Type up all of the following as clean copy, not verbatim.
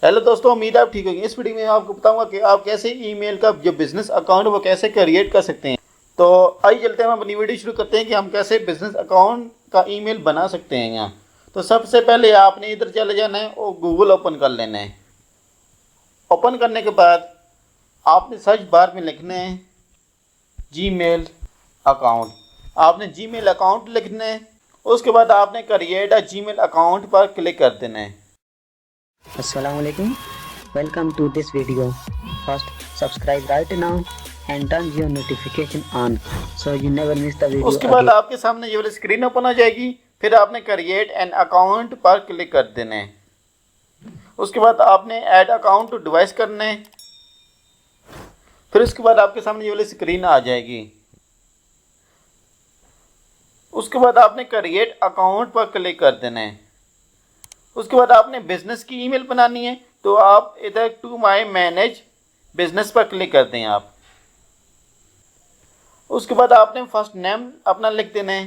Hello दोस्तों, उम्मीद है आप ठीक होंगे। इस वीडियो में मैं आपको बताऊंगा कि आप कैसे ईमेल का जो बिजनेस अकाउंट वो कैसे क्रिएट कर सकते हैं। तो आइए चलते हैं, हम अपनी वीडियो शुरू करते हैं कि हम कैसे बिजनेस अकाउंट का ईमेल बना सकते हैं यहाँ। तो सबसे पहले आपने इधर चले जाना है और गूगल ओपन कर लेना है। ओपन करने के बाद आपने सर्च बार में लिखना है जीमेल अकाउंट। आपने जीमेल अकाउंट लिखना है। उसके बाद आपने क्रिएट अ जीमेल अकाउंट पर क्लिक कर देना है। Assalamualaikum. Welcome to this video. First, subscribe right now and turn your notification on so you never miss the video उसके बाद again. आपके सामने ये वाली स्क्रीन ओपन हो जाएगी। फिर आपने क्रिएट एन अकाउंट पर क्लिक कर देना है। उसके बाद आपने ऐड अकाउंट टू डिवाइस करना है। फिर उसके बाद आपके सामने ये वाली स्क्रीन आ जाएगी। उसके बाद आपने क्रिएट अकाउंट पर क्लिक कर देना है। उसके बाद आपने बिजनेस की ईमेल बनानी है, तो आप इधर टू माई मैनेज बिजनेस पर क्लिक कर दें आप। उसके बाद आपने फर्स्ट नेम अपना लिख देना है।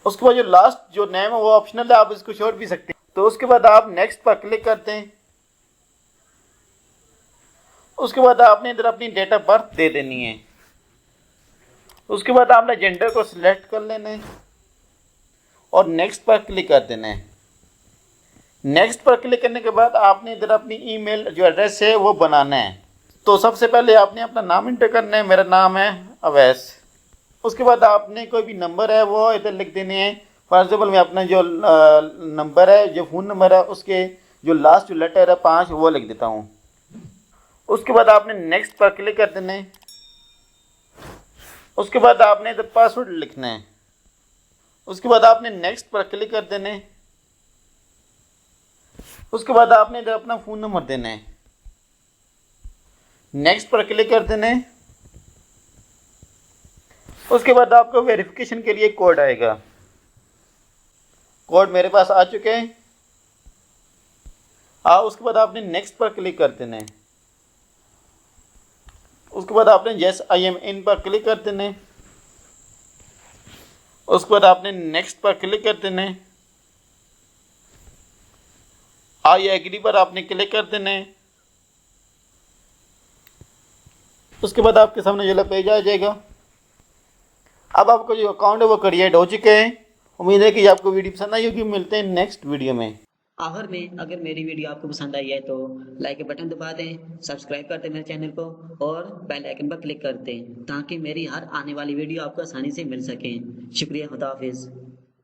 उसके बाद जो लास्ट जो नेम है वो ऑप्शनल है, आप इसको छोड़ भी सकते हैं। तो उसके बाद आप नेक्स्ट पर क्लिक करते हैं। उसके बाद आपने इधर अपनी डेट ऑफ बर्थ दे देनी है। उसके बाद आपने जेंडर को सिलेक्ट कर लेना है और नेक्स्ट पर क्लिक कर देना है। नेक्स्ट पर क्लिक करने के बाद आपने इधर अपनी ईमेल जो एड्रेस है वो बनाना है। तो सबसे पहले आपने अपना नाम इंटर करना है। मेरा नाम है अवैस। उसके बाद आपने कोई भी नंबर है वो इधर लिख देने हैं। फॉर एग्जाम्पल मैं अपना जो नंबर है, जो फ़ोन नंबर है, उसके जो लास्ट जो लेटर है 5 वो लिख देता हूँ। उसके बाद आपने नेक्स्ट पर क्लिक कर देना है। उसके बाद आपने इधर पासवर्ड लिखना है। उसके बाद आपने नेक्स्ट पर क्लिक कर देना है। उसके बाद आपने इधर अपना फ़ोन नंबर देना है। नेक्स्ट पर क्लिक कर देना है। उसके बाद आपको वेरिफिकेशन के लिए कोड आएगा। कोड मेरे पास आ चुके हैं। उसके बाद आपने नेक्स्ट पर क्लिक कर देना है। उसके बाद आपने यस आई एम इन पर क्लिक कर देना है। उसके बाद आपने नेक्स्ट पर क्लिक कर देना है। आई एग्री पर आपने क्लिक कर देना है। उसके बाद आपके सामने ये पेज आ जाएगा। अब आपको जो अकाउंट है वो क्रिएट हो चुके हैं। उम्मीद है कि आपको वीडियो पसंद आई होगी। मिलते हैं नेक्स्ट वीडियो में। आखिर में अगर मेरी वीडियो आपको पसंद आई है तो लाइक के बटन दबा दें, सब्सक्राइब कर दें मेरे चैनल को और बेल आइकन पर क्लिक कर दें ताकि मेरी हर आने वाली वीडियो आपको आसानी से मिल सके। शुक्रिया, खुदा हाफिज़।